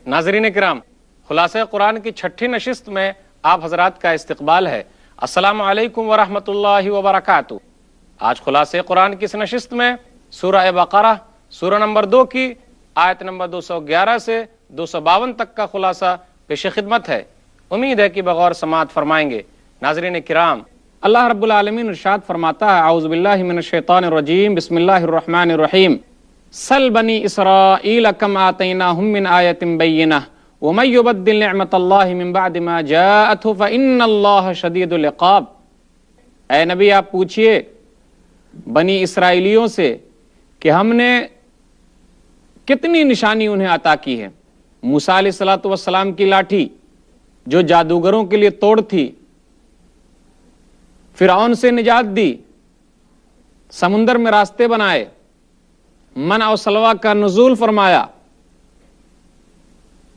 ناظرین کرام، خلاصہ قرآن کی چھٹی نشست میں آپ حضرات کا استقبال ہے۔ السلام علیکم ورحمۃ اللہ وبرکاتہ۔ آج خلاصہ قرآن کی اس نشست میں سورہ بقرہ سورہ نمبر 2 کی آیت نمبر 211 سے 252 تک کا خلاصہ پیش خدمت ہے۔ امید ہے کہ بغور سماعت فرمائیں گے۔ ناظرین کرام، اللہ رب العالمین ارشاد فرماتا ہے، اعوذ باللہ من الشیطان الرجیم، بسم اللہ الرحمن الرحیم، سل بنی اسرائیل کم آتیناہم من آیت بینہ ومن یبدل نعمت اللہ من بعد ما جاءتہ فإن اللہ شدید العقاب۔ اے نبی، آپ پوچھئے بنی اسرائیلیوں سے کہ ہم نے کتنی نشانی انہیں عطا کی ہے۔ موسیٰ علیہ السلام کی لاٹھی جو جادوگروں کے لیے توڑ تھی، فرعون سے نجات دی، سمندر میں راستے بنائے، منع و سلوہ کا نزول فرمایا،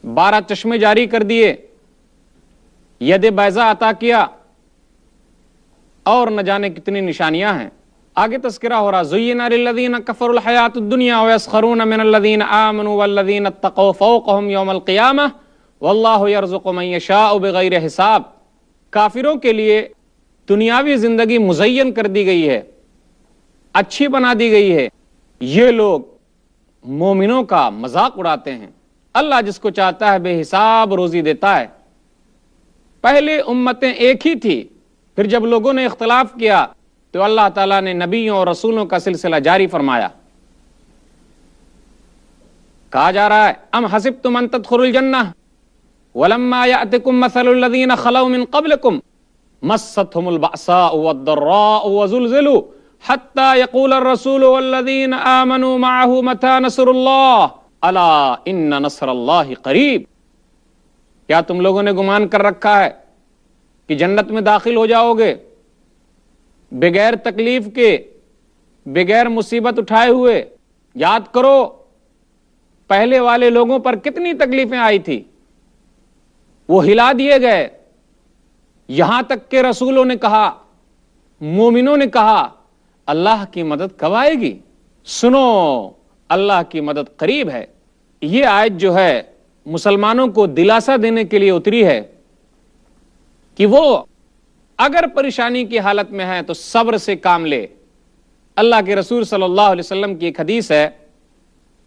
12 چشمے جاری کر دیے، ید بیضا عطا کیا، اور نہ جانے کتنی نشانیاں ہیں۔ آگے تذکرہ ہو رہا، زُيِّنَ لِلَّذِينَ كَفَرُوا الْحَيَاةُ الدُّنْيَا وَيَسْخَرُونَ مِنَ الَّذِينَ آمَنُوا وَالَّذِينَ اتَّقَوْا فَوْقَهُمْ يَوْمَ الْقِيَامَةِ وَاللَّهُ يَرْزُقُ مَن يَشَاءُ بِغَيْرِ حساب۔ کافروں کے لیے دنیاوی زندگی مزین کر دی گئی ہے، اچھی بنا دی گئی ہے، یہ لوگ مومنوں کا مذاق اڑاتے ہیں۔ اللہ جس کو چاہتا ہے بے حساب روزی دیتا ہے۔ پہلے امتیں ایک ہی تھی، پھر جب لوگوں نے اختلاف کیا تو اللہ تعالیٰ نے نبیوں اور رسولوں کا سلسلہ جاری فرمایا۔ کہا جا رہا ہے، ام حسبتم ان تدخلوا الجنہ ولما یأتکم مثل الذین خلوا من قبلکم مستهم البأساء والضراء وزلزلوا حتى يقول الرسول والذین آمنوا معه متى نصر اللہ الا ان نصر اللہ قریب۔ کیا تم لوگوں نے گمان کر رکھا ہے کہ جنت میں داخل ہو جاؤ گے بغیر تکلیف کے، بغیر مصیبت اٹھائے ہوئے؟ یاد کرو پہلے والے لوگوں پر کتنی تکلیفیں آئی تھی، وہ ہلا دیے گئے، یہاں تک کہ رسولوں نے کہا، مومنوں نے کہا اللہ کی مدد کب آئے گی؟ سنو، اللہ کی مدد قریب ہے۔ یہ آیت جو ہے مسلمانوں کو دلاسا دینے کے لیے اتری ہے کہ وہ اگر پریشانی کی حالت میں ہے تو صبر سے کام لے۔ اللہ کے رسول صلی اللہ علیہ وسلم کی ایک حدیث ہے،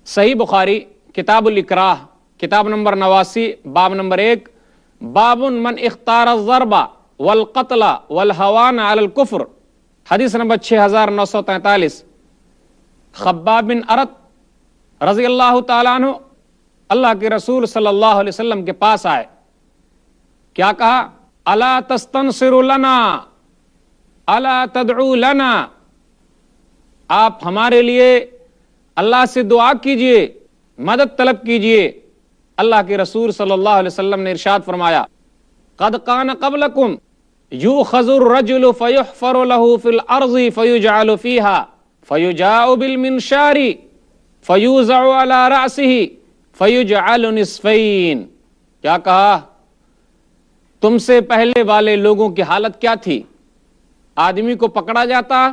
صحیح بخاری کتاب الاکراہ کتاب نمبر 89 باب نمبر 1، باب من اختار الضرب والقتل والہوان علی الکفر، حدیث نمبر 6943۔ خباب بن ارت رضی اللہ تعالیٰ عنہ اللہ کے رسول صلی اللہ علیہ وسلم کے پاس آئے، کیا کہا؟ الا تستنصر لنا الا تدعو لنا، آپ ہمارے لیے اللہ سے دعا کیجئے، مدد طلب کیجئے۔ اللہ کے رسول صلی اللہ علیہ وسلم نے ارشاد فرمایا، قد کان قبلکم یؤخذ الرجل فیحفر له فی الارض فیجعل فیہا فیجاء بالمنشار فیوزع علی رأسہ فیجعل نصفین۔ کیا کہا؟ تم سے پہلے والے لوگوں کی حالت کیا تھی؟ آدمی کو پکڑا جاتا،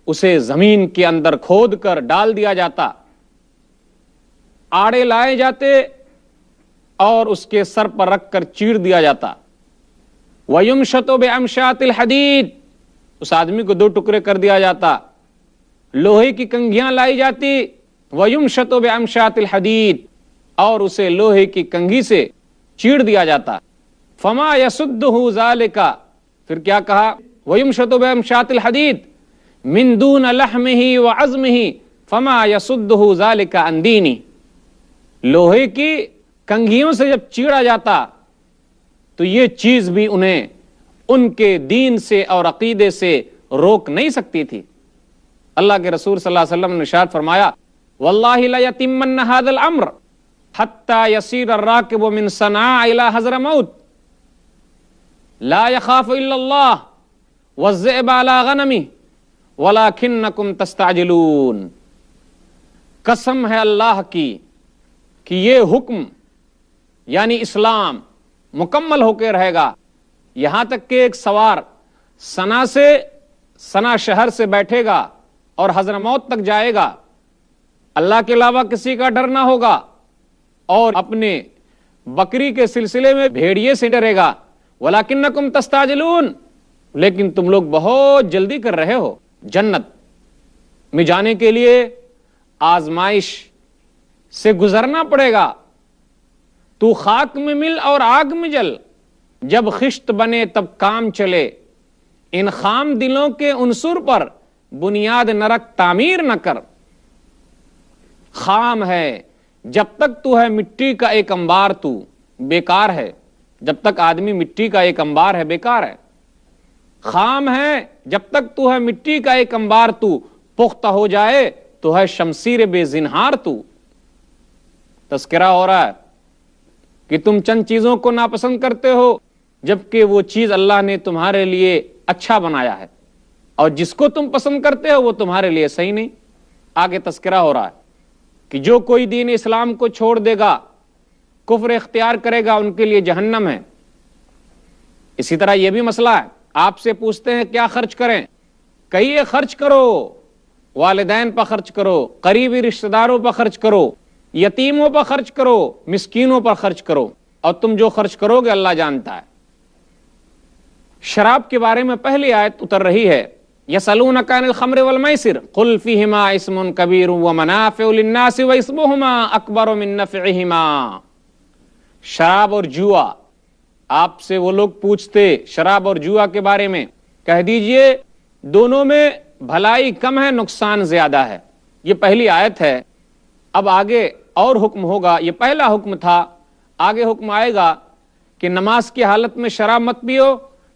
اسے زمین کے اندر کھود کر ڈال دیا جاتا، آڑے لائے جاتے اور اس کے سر پر رکھ کر چیر دیا جاتا۔ وَيُمْشَطُ بِأَمْشَاطِ الْحَدِيدِ، اس آدمی کو 2 ٹکڑے کر دیا جاتا۔ لوہے کی کنگھیاں لائی جاتی، وَيُمْشَطُ بِأَمْشَاطِ الْحَدِيدِ، اور اسے لوہے کی کنگھی سے چیر دیا جاتا۔ فما يسده ذلك، پھر کیا کہا؟ وَيُمْشَطُ بِأَمْشَاطِ الْحَدِيدِ مِن دُونَ لَحْمِهِ وَعَظْمِهِ فما يسده ذلك عن دینی۔ لوہے کی کنگھیوں سے جب چیڑا جاتا تو یہ چیز بھی انہیں ان کے دین سے اور عقیدے سے روک نہیں سکتی تھی۔ اللہ کے رسول صلی اللہ علیہ وسلم نے ارشاد فرمایا، واللہ لیتمن ھذا الامر حتی یسیر الراکب من صنعاء الی حضرموت لا یخاف الا اللہ والذئب علی غنمہ ولکنکم تستعجلون۔ قسم ہے اللہ کی کہ یہ حکم یعنی اسلام مکمل ہو کے رہے گا یہاں تک کہ ایک سوار سنا شہر سے بیٹھے گا اور حضرموت تک جائے گا، اللہ کے علاوہ کسی کا ڈر نہ ہوگا، اور اپنے بکری کے سلسلے میں بھیڑیے سے ڈرے گا. وَلَكِنَّكُمْ تَسْتَعْجِلُونَ، لیکن تم لوگ بہت جلدی کر رہے ہو. جنت میں جانے کے لیے آزمائش سے گزرنا پڑے گا. تو خاک میں مل اور آگ میں جل، جب خشت بنے تب کام چلے. ان خام دلوں کے عنصر پر بنیاد نہ رکھ، تعمیر نہ کر. خام ہے جب تک تو ہے مٹی کا ایک انبار، تو بیکار ہے. جب تک آدمی مٹی کا ایک انبار ہے بیکار ہے. خام ہے جب تک تو ہے مٹی کا ایک انبار، تو پختہ ہو جائے تو ہے شمشیر بے زنہار. تو تذکرہ ہو رہا ہے کہ تم چند چیزوں کو ناپسند کرتے ہو جبکہ وہ چیز اللہ نے تمہارے لیے اچھا بنایا ہے، اور جس کو تم پسند کرتے ہو وہ تمہارے لیے صحیح نہیں. آگے تذکرہ ہو رہا ہے کہ جو کوئی دین اسلام کو چھوڑ دے گا، کفر اختیار کرے گا، ان کے لیے جہنم ہے. اسی طرح یہ بھی مسئلہ ہے، آپ سے پوچھتے ہیں کیا خرچ کریں، کہیے خرچ کرو، والدین پر خرچ کرو، قریبی رشتہ داروں پر خرچ کرو، یتیموں پر خرچ کرو، مسکینوں پر خرچ کرو، اور تم جو خرچ کرو گے اللہ جانتا ہے. شراب کے بارے میں پہلی آیت اتر رہی ہے، یسألونک عن الخمر والمیسر قل فیہما اسم کبیر ومنافع للناس واسمہما اکبر من نفعہما. شراب اور جوا، آپ سے وہ لوگ پوچھتے شراب اور جوا کے بارے میں، کہہ دیجئے دونوں میں بھلائی کم ہے، نقصان زیادہ ہے. یہ پہلی آیت ہے. اب آگے اور حکم ہوگا. یہ پہلا حکم تھا، آگے حکم آئے گا کہ نماز کی حالت میں شراب مت پیو.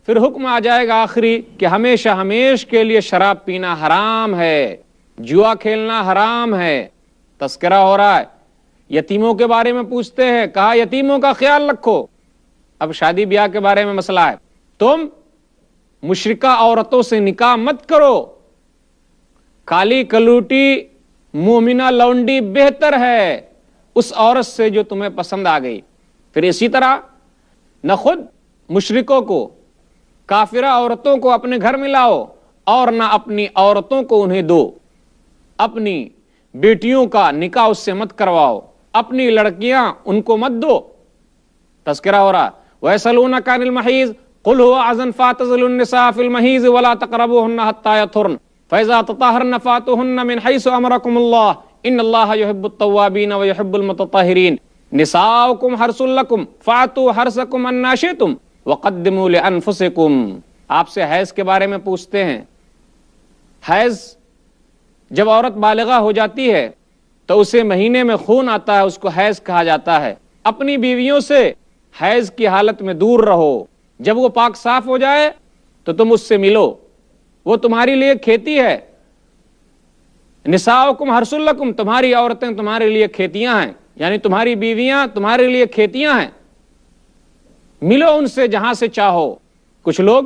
پھر حکم آ جائے گا آخری کہ ہمیشہ ہمیش کے لیے شراب پینا حرام ہے، جوا کھیلنا حرام ہے. تذکرہ ہو رہا ہے. یتیموں کے بارے میں پوچھتے ہیں، کہا یتیموں کا خیال رکھو. اب شادی بیاہ کے بارے میں مسئلہ ہے، تم مشرکہ عورتوں سے نکاح مت کرو. کالی کلوٹی مومنہ لونڈی بہتر ہے اس عورت سے جو تمہیں پسند آ گئی. پھر اسی طرح نہ خود مشرکوں کو، کافرہ عورتوں کو اپنے گھر میں لاؤ، اور نہ اپنی عورتوں کو انہیں دو. اپنی بیٹیوں کا نکاح اس سے مت کرواؤ، اپنی لڑکیاں ان کو مت دو. تذکرہ ہو رہا. وَيَسْأَلُونَكَ عَنِ الْمَحِيضِ قُلْ هُوَ أَذًى فَاعْتَزِلُوا النِّسَاءَ فِي الْمَحِيضِ وَلَا تَقْرَبُوهُنَّ حَتَّى يَطْهُرْنَ فَإِذَا تَطَهَّرْنَ فَأْتُوهُنَّ مِنْ حَيْثُ أَمَرَكُمُ اللَّهُ إِنَّ اللَّهَ يُحِبُّ التَّوَّابِينَ وَيُحِبُّ الْمُتَطَهِّرِينَ. نِسَاؤُكُمْ حَرْثٌ لَكُمْ فَأْتُوا حَرْثَكُمْ أَنَّىٰ شِئْتُمْ وَقَدِّمُوا لِأَنفُسِكُمْ. آپ سے حیض کے بارے میں پوچھتے ہیں. حیض جب عورت بالغہ ہو جاتی ہے تو اسے مہینے میں خون آتا ہے، اس کو حیض کہا جاتا ہے. اپنی بیویوں سے حیض کی حالت میں دور رہو. جب وہ پاک صاف ہو جائے تو تم اس سے ملو، وہ تمہاری لیے کھیتی ہے. نساؤکم حرث لکم، تمہاری عورتیں تمہارے لیے کھیتیاں ہیں، یعنی تمہاری بیویاں تمہارے لیے کھیتیاں ہیں. ملو ان سے جہاں سے چاہو. کچھ لوگ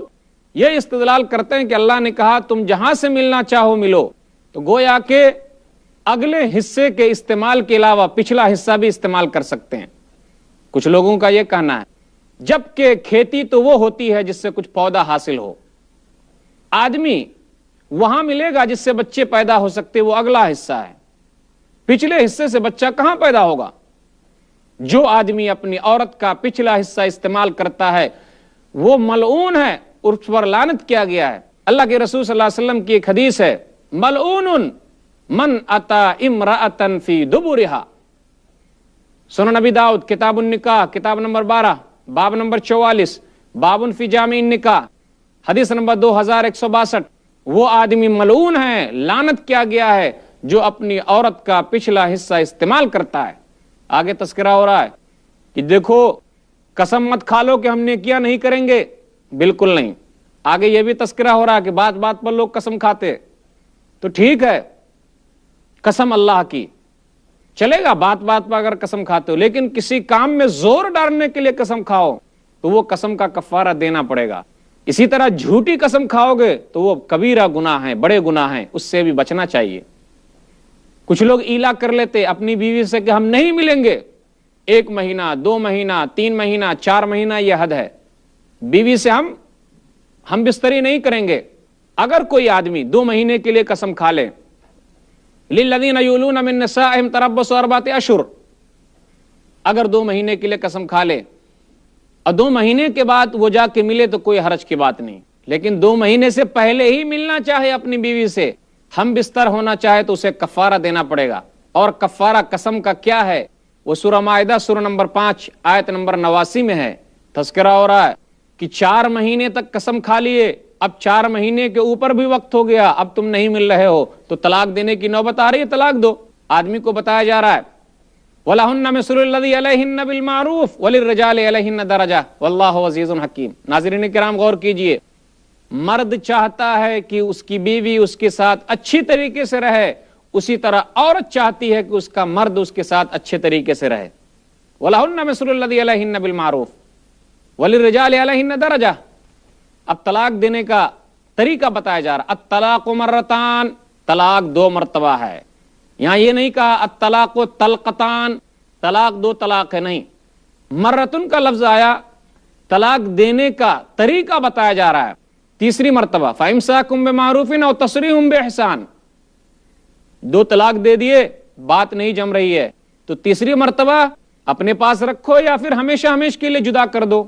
یہ استدلال کرتے ہیں کہ اللہ نے کہا تم جہاں سے ملنا چاہو ملو، تو گویا کہ اگلے حصے کے استعمال کے علاوہ پچھلا حصہ بھی استعمال کر سکتے ہیں. کچھ لوگوں کا یہ کہنا ہے جبکہ کھیتی تو وہ ہوتی ہے جس سے کچھ پودا حاصل ہو. آدمی وہاں ملے گا جس سے بچے پیدا ہو سکتے، وہ اگلا حصہ ہے. پچھلے حصے سے بچہ کہاں پیدا ہوگا؟ جو آدمی اپنی عورت کا پچھلا حصہ استعمال کرتا ہے وہ ملعون ہے، اس پر لعنت کیا گیا ہے. اللہ کے رسول صلی اللہ علیہ وسلم کی ایک حدیث ہے، ملعون من اتا امرأة فی دبرہا. سنن نبی داؤد کتاب النکاح کتاب نمبر 12 باب نمبر 44 باب فی جامع النکاح حدیث نمبر 2162. وہ آدمی ملعون ہے، لعنت کیا گیا ہے جو اپنی عورت کا پچھلا حصہ استعمال کرتا ہے. آگے تذکرہ ہو رہا ہے کہ دیکھو قسم مت کھا لو کہ ہم نے کیا نہیں کریں گے، بالکل نہیں. آگے یہ بھی تذکرہ ہو رہا ہے کہ بات بات پر لوگ قسم کھاتے، تو ٹھیک ہے قسم اللہ کی چلے گا، بات بات پر اگر قسم کھاتے ہو، لیکن کسی کام میں زور ڈالنے کے لیے قسم کھاؤ تو وہ قسم کا کفارہ دینا پڑے گا. اسی طرح جھوٹی قسم کھاؤ گے تو وہ کبیرہ گناہ ہیں، بڑے گناہ ہیں، اس سے بھی بچنا چاہیے. کچھ لوگ ایلا کر لیتے اپنی بیوی سے کہ ہم نہیں ملیں گے 1 مہینہ 2 مہینہ 3 مہینہ 4 مہینہ، یہ حد ہے. بیوی سے ہم بستری نہیں کریں گے. اگر کوئی آدمی 2 مہینے کے لیے قسم کھا لے، للذین یولون من نسائہم تربص 4 اشہر، اگر 2 مہینے کے لیے قسم کھا لے اور 2 مہینے کے بعد وہ جا کے ملے تو کوئی حرج کی بات نہیں، لیکن 2 مہینے سے پہلے ہی ملنا چاہے اپنی بیوی سے، ہم بستر ہونا چاہے تو اسے کفارہ دینا پڑے گا۔ اور کفارہ قسم کا کیا ہے؟ وہ سورہ مائدہ سورہ نمبر 5 آیت نمبر 89 میں ہے، تذکرہ ہو رہا ہے کہ 4 مہینے تک قسم کھا لیے، اب 4 مہینے کے اوپر بھی وقت ہو گیا، اب تم نہیں مل رہے ہو تو طلاق دینے کی نوبت آ رہی ہے، طلاق دو۔ آدمی کو بتایا جا رہا ہے وَلَهُنَّ مِثْلُ الَّذِي عَلَيْهِنَّ بِالْمَعْرُوفِ وَلِلرِّجَالِ عَلَيْهِنَّ دَرَجَةٌ وَاللَّهُ عَزِيزٌ حَكِيمٌ۔ ناظرین کرام غور کیجئے، مرد چاہتا ہے کہ اس کی بیوی اس کے ساتھ اچھی طریقے سے رہے، اسی طرح عورت چاہتی ہے کہ اس کا مرد اس کے ساتھ اچھے طریقے سے رہے۔ وَلَهُنَّ مِثْلُ الَّذِي عَلَيْهِنَّ بِالْمَعْرُوفِ وَلِلرِّجَالِ عَلَيْهِنَّ دَرَجَةٌ۔ اب طلاق دینے کا طریقہ بتایا جا رہا، الطلاق مرتان، طلاق 2 مرتبہ ہے۔ یہاں یہ نہیں کہا الطلاق طلقتان، طلاق 2 طلاق ہے، نہیں، مرتن کا لفظ آیا، طلاق دینے کا طریقہ بتایا جا رہا ہے 3 مرتبہ، فَإِمْسَاكُمْ بِمَعْرُوفٍ أَوْ تَسْرِيحٌ بِإِحْسَانٍ۔ 2 طلاق دے دیے، بات نہیں جم رہی ہے تو 3 مرتبہ اپنے پاس رکھو یا پھر ہمیشہ ہمیشہ کے لیے جدا کر دو۔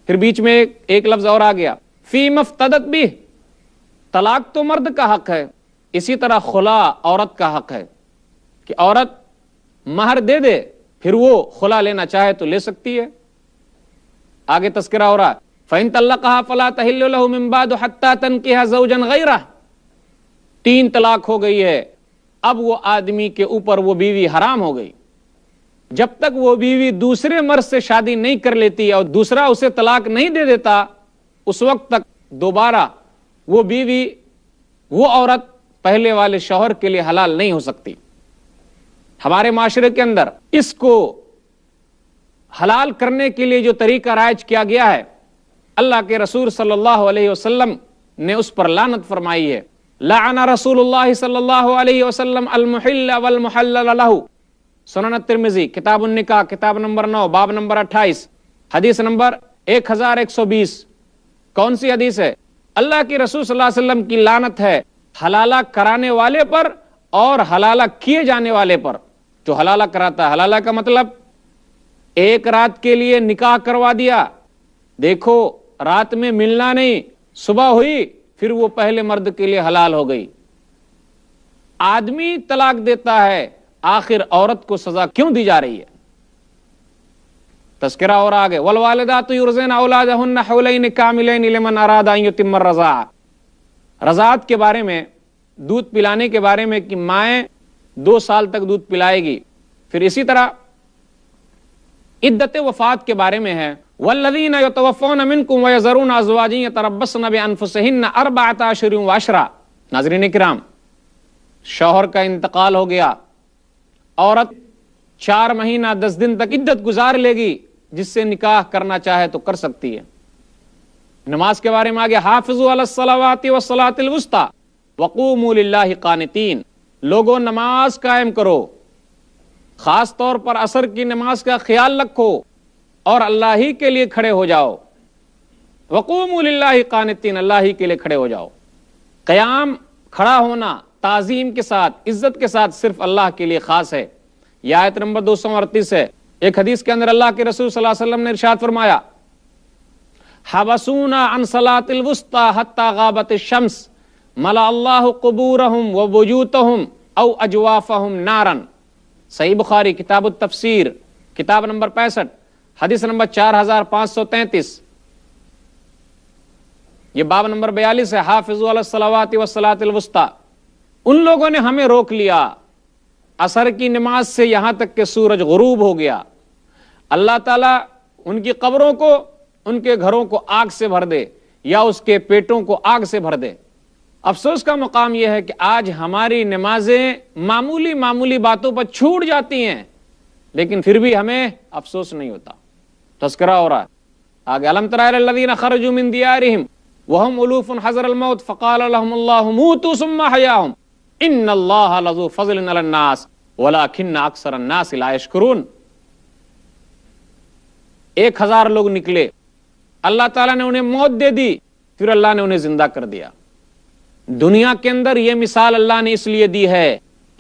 پھر بیچ میں ایک لفظ اور آ گیا، فِي مَفْتَدَتْ بِهِ، طلاق تو مرد کا حق ہے، اسی طرح خلا عورت کا حق ہے کہ عورت مہر دے دے، پھر وہ خلا لینا چاہے تو لے سکتی ہے۔ آگے تذکرہ ہو رہا، فَإِن طَلَّقَهَا فَلَا تَحِلُّ لَهُ مِن بَعْدُ حَتَّى تَنكِحَ زَوْجًا غَيْرَهُ۔ 3 طلاق ہو گئی ہے، اب وہ آدمی کے اوپر وہ بیوی حرام ہو گئی۔ جب تک وہ بیوی دوسرے مرد سے شادی نہیں کر لیتی اور دوسرا اسے طلاق نہیں دے دیتا، اس وقت تک دوبارہ وہ بیوی، وہ عورت پہلے والے شوہر کے لیے حلال نہیں ہو سکتی۔ ہمارے معاشرے کے اندر اس کو حلال کرنے کے لیے جو طریقہ رائج کیا گیا ہے، اللہ کے رسول صلی اللہ علیہ وسلم نے اس پر لعنت فرمائی ہے۔ لعن رسول اللہ صلی اللہ علیہ وسلم المحل والمحلل له، سنن الترمذی کتاب النکاح کتاب نمبر 9 باب نمبر 28 حدیث نمبر 1120۔ کون سی حدیث ہے؟ اللہ کے رسول صلی اللہ علیہ وسلم کی لعنت ہے حلالہ کرانے والے پر اور حلالہ کیے جانے والے پر۔ جو حلالہ کراتا ہے، حلالہ کا مطلب ایک رات کے لیے نکاح کروا دیا، دیکھو رات میں ملنا نہیں، صبح ہوئی پھر وہ پہلے مرد کے لیے حلال ہو گئی۔ آدمی طلاق دیتا ہے، آخر عورت کو سزا کیوں دی جا رہی ہے؟ تذکرہ اور آگے، والوالدات یرضعن اولادہن حولین کاملین لمن اراد ان یتم الرضاعہ۔ رضاعت کے بارے میں، دودھ پلانے کے بارے میں کہ مائیں 2 سال تک دودھ پلائے گی۔ پھر اسی طرح عدت وفات کے بارے میں ہے، والذین یتوفون منکم ویذرون ازواجا یتربصن بانفسہن 4 اشہر و10۔ ناظرین کرام، شوہر کا انتقال ہو گیا، عورت 4 مہینہ 10 دن تک عدت گزار لے گی، جس سے نکاح کرنا چاہے تو کر سکتی ہے۔ نماز کے بارے میں آگے، حافظوا علی الصلوات والصلاۃ الوسطی وقوموا للہ قانتین، لوگوں نماز قائم کرو، خاص طور پر عصر کی نماز کا خیال رکھو اور اللہ ہی کے لیے کھڑے ہو جاؤ۔ وقوموا للہ قانتین، اللہ ہی کے لیے کھڑے ہو جاؤ۔ قیام، کھڑا ہونا تعظیم کے ساتھ، عزت کے ساتھ صرف اللہ کے لیے خاص ہے۔ یہ آیت نمبر 238 ہے۔ ایک حدیث کے اندر اللہ کے رسول صلی اللہ علیہ وسلم نے ارشاد فرمایا، حبسونا عن صلاۃ الوسطی حتی غابت الشمس ملأ اللہ قبورہم وبیوتہم او اجوافہم نارا۔ صحیح بخاری کتاب التفسیر کتاب نمبر 65 حدیث نمبر 4533۔ یہ باب نمبر 42 ہے، حافظوا علی الصلوات والصلاۃ الوسطی۔ ان لوگوں نے ہمیں روک لیا عصر کی نماز سے یہاں تک کہ سورج غروب ہو گیا۔ اللہ تعالیٰ ان کی قبروں کو، ان کے گھروں کو آگ سے بھر دے یا اس کے پیٹوں کو آگ سے بھر دے۔ افسوس کا مقام یہ ہے کہ آج ہماری نمازیں معمولی معمولی باتوں پر چھوٹ جاتی ہیں، لیکن پھر بھی ہمیں افسوس نہیں ہوتا۔ تذکرہ ہو رہا ہے آگے، الم تر الی الذین خرجوا من دیارہم وهم الوف حذر الموت فقال لهم الله موتوا ثم احیاهم ان اللہ لذو فضل علی الناس ولکن اکثر الناس لا یشکرون۔ 1000 لوگ نکلے، اللہ تعالیٰ نے انہیں موت دے دی، پھر اللہ نے انہیں زندہ کر دیا۔ دنیا کے اندر یہ مثال اللہ نے اس لیے دی ہے،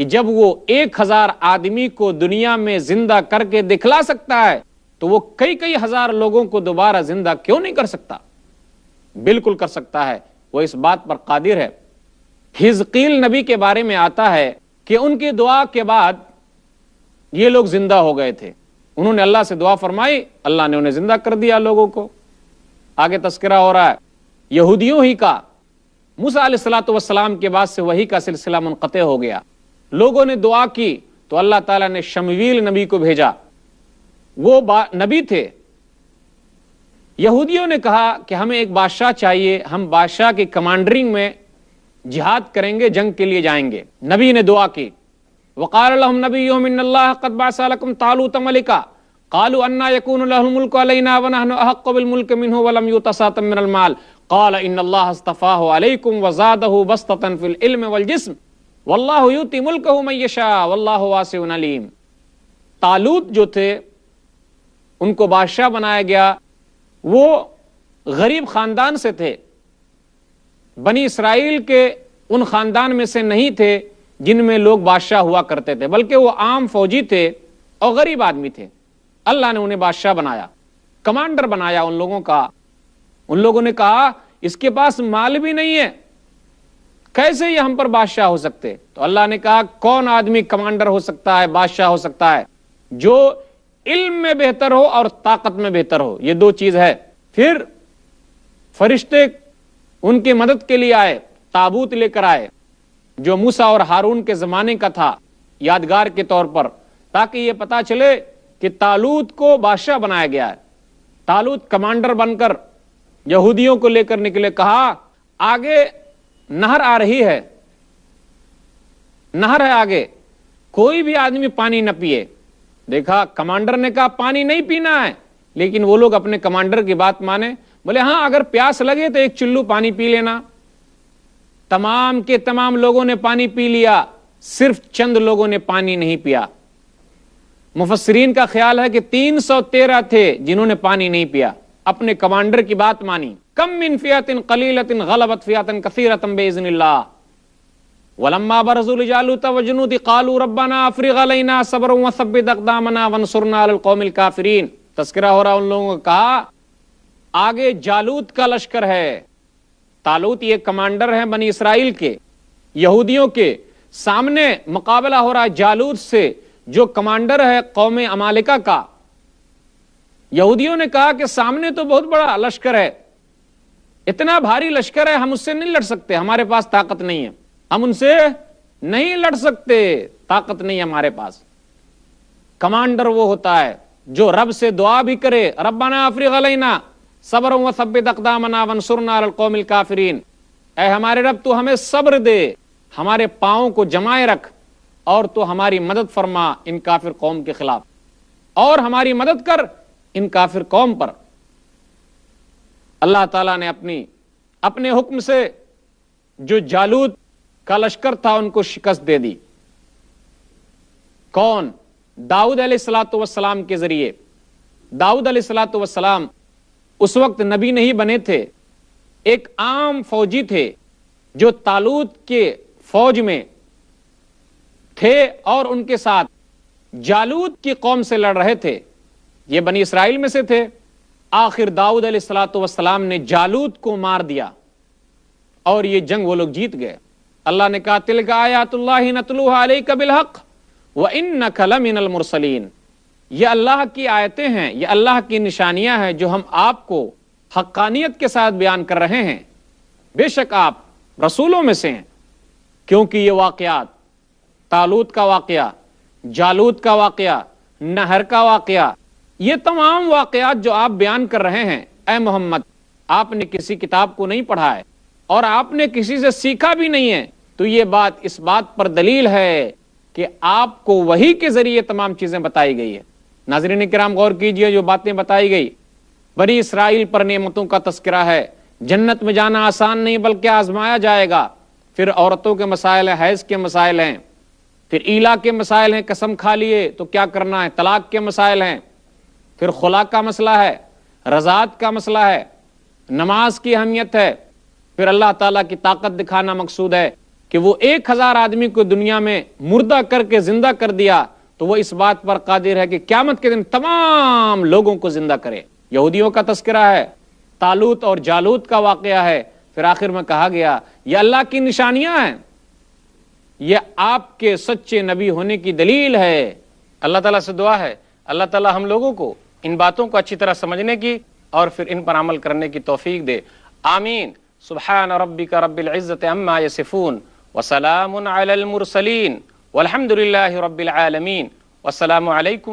کہ جب وہ 1000 آدمی کو دنیا میں زندہ کر کے دکھلا سکتا ہے تو وہ کئی ہزار لوگوں کو دوبارہ زندہ کیوں نہیں کر سکتا؟ بالکل کر سکتا ہے، وہ اس بات پر قادر ہے۔ حزقیل نبی کے بارے میں آتا ہے کہ ان کی دعا کے بعد یہ لوگ زندہ ہو گئے تھے، انہوں نے اللہ سے دعا فرمائی، اللہ نے انہیں زندہ کر دیا لوگوں کو۔ آگے تذکرہ ہو رہا ہے یہودیوں ہی کا، موسیٰ علیہ الصلوۃ والسلام کے بعد سے وحی کا سلسلہ منقطع ہو گیا، لوگوں نے دعا کی تو اللہ تعالیٰ نے شمویل نبی کو بھیجا، وہ نبی تھے۔ یہودیوں نے کہا کہ ہمیں ایک بادشاہ چاہیے، ہم بادشاہ کی کمانڈرنگ میں جہاد کریں گے، جنگ کے لیے جائیں گے۔ نبی نے دعا کی، وقال لهم نبيهم ان الله قد بعث لكم طالوت ملكا قالوا ان يكون له الملك علينا ونحن احق بالملك منه ولم يؤت سعة من المال قال ان الله اصطفاه عليكم وزاده بسطة في العلم والجسم والله يؤتي ملكه من يشاء والله واسع عليم۔ طالوت جو تھے ان کو بادشاہ بنایا گیا، وہ غریب خاندان سے تھے، بنی اسرائیل کے ان خاندان میں سے نہیں تھے جن میں لوگ بادشاہ ہوا کرتے تھے، بلکہ وہ عام فوجی تھے اور غریب آدمی تھے۔ اللہ نے انہیں بادشاہ بنایا، کمانڈر بنایا ان لوگوں کا۔ ان لوگوں نے کہا اس کے پاس مال بھی نہیں ہے، کیسے یہ ہم پر بادشاہ ہو سکتے؟ تو اللہ نے کہا کون آدمی کمانڈر ہو سکتا ہے، بادشاہ ہو سکتا ہے؟ جو علم میں بہتر ہو اور طاقت میں بہتر ہو، یہ دو چیز ہے۔ پھر فرشتے ان کی مدد کے لیے آئے، تابوت لے کر آئے جو موسیٰ اور ہارون کے زمانے کا تھا، یادگار کے طور پر، تاکہ یہ پتا چلے کہ طالوت کو بادشاہ بنایا گیا ہے۔ طالوت کمانڈر بن کر یہودیوں کو لے کر نکلے، کہا آگے نہر آ رہی ہے، نہر ہے آگے، کوئی بھی آدمی پانی نہ پیے۔ دیکھا کمانڈر نے کہا پانی نہیں پینا ہے، لیکن وہ لوگ اپنے کمانڈر کی بات مانے، بولے ہاں اگر پیاس لگے تو ایک چلو پانی پی لینا۔ تمام کے تمام لوگوں نے پانی پی لیا، صرف چند لوگوں نے پانی نہیں پیا۔ مفسرین کا خیال ہے کہ 313 تھے جنہوں نے پانی نہیں پیا، اپنے کمانڈر کی بات مانی۔ کم من فئۃ قلیلۃ غلبت فئۃ کثیرۃ باذن اللہ ولما برزوا لجالوت وجنود قالوا ربنا افرغ علينا صبرا وثبت اقدامنا وانصرنا على القوم الكافرین۔ تذکرہ ہو رہا ان لوگوں کا، کہا آگے جالوت کا لشکر ہے۔ طالوت یہ کمانڈر ہیں بنی اسرائیل کے، یہودیوں کے سامنے مقابلہ ہو رہا ہے جالوت سے جو کمانڈر ہے قوم عمالقہ کا۔ یہودیوں نے کہا کہ سامنے تو بہت بڑا لشکر ہے، اتنا بھاری لشکر ہے، ہم اس سے نہیں لڑ سکتے، ہمارے پاس طاقت نہیں ہے، ہم ان سے نہیں لڑ سکتے، طاقت نہیں ہے ہمارے پاس۔ کمانڈر وہ ہوتا ہے جو رب سے دعا بھی کرے، ربنا افرغ علینا صبر وثبت اقدامنا وانصرنا علی القوم الکافرین، اے ہمارے رب تو ہمیں صبر دے، ہمارے پاؤں کو جمائے رکھ، اور تو ہماری مدد فرما ان کافر قوم کے خلاف، اور ہماری مدد کر ان کافر قوم پر۔ اللہ تعالیٰ نے اپنے حکم سے جو جالوت کا لشکر تھا ان کو شکست دے دی۔ کون؟ داؤد علیہ الصلوۃ والسلام کے ذریعے۔ داؤد علیہ الصلوۃ والسلام اس وقت نبی نہیں بنے تھے، ایک عام فوجی تھے جو طالوت کے فوج میں تھے اور ان کے ساتھ جالوت کی قوم سے لڑ رہے تھے، یہ بنی اسرائیل میں سے تھے۔ آخر داؤد علیہ الصلوۃ والسلام نے جالوت کو مار دیا اور یہ جنگ وہ لوگ جیت گئے۔ اللہ نے کہا تلک آیات اللہ نتلوها علیک بالحق وانک لمن المرسلین، یہ اللہ کی آیتیں ہیں، یہ اللہ کی نشانیاں ہیں جو ہم آپ کو حقانیت کے ساتھ بیان کر رہے ہیں، بے شک آپ رسولوں میں سے ہیں۔ کیونکہ یہ واقعات، طالوت کا واقعہ، جالوت کا واقعہ، نہر کا واقعہ، یہ تمام واقعات جو آپ بیان کر رہے ہیں اے محمد، آپ نے کسی کتاب کو نہیں پڑھا ہے اور آپ نے کسی سے سیکھا بھی نہیں ہے، تو یہ بات اس بات پر دلیل ہے کہ آپ کو وحی کے ذریعے تمام چیزیں بتائی گئی ہے۔ ناظرین کرام غور کیجئے، جو باتیں بتائی گئی بنی اسرائیل پر نعمتوں کا تذکرہ ہے۔ جنت میں جانا آسان نہیں بلکہ آزمایا جائے گا۔ پھر عورتوں کے مسائل ہیں، حیض کے مسائل ہیں، پھر ایلا کے مسائل ہیں، قسم کھا لیے تو کیا کرنا ہے، طلاق کے مسائل ہیں، پھر خلا کا مسئلہ ہے، رضاعت کا مسئلہ ہے، نماز کی اہمیت ہے، پھر اللہ تعالیٰ کی طاقت دکھانا مقصود ہے کہ وہ 1000 آدمی کو دنیا میں مردہ کر کے زندہ کر دیا تو وہ اس بات پر قادر ہے کہ قیامت کے دن تمام لوگوں کو زندہ کرے۔ یہودیوں کا تذکرہ ہے، طالوت اور جالوت کا واقعہ ہے، پھر آخر میں کہا گیا یہ اللہ کی نشانیاں ہیں، یہ آپ کے سچے نبی ہونے کی دلیل ہے۔ اللہ تعالیٰ سے دعا ہے اللہ تعالیٰ ہم لوگوں کو ان باتوں کو اچھی طرح سمجھنے کی اور پھر ان پر عمل کرنے کی توفیق دے، آمین۔ سبحان ربک رب العزت عما یصفون وسلام علی المرسلین والحمد للہ رب العالمین، والسلام علیکم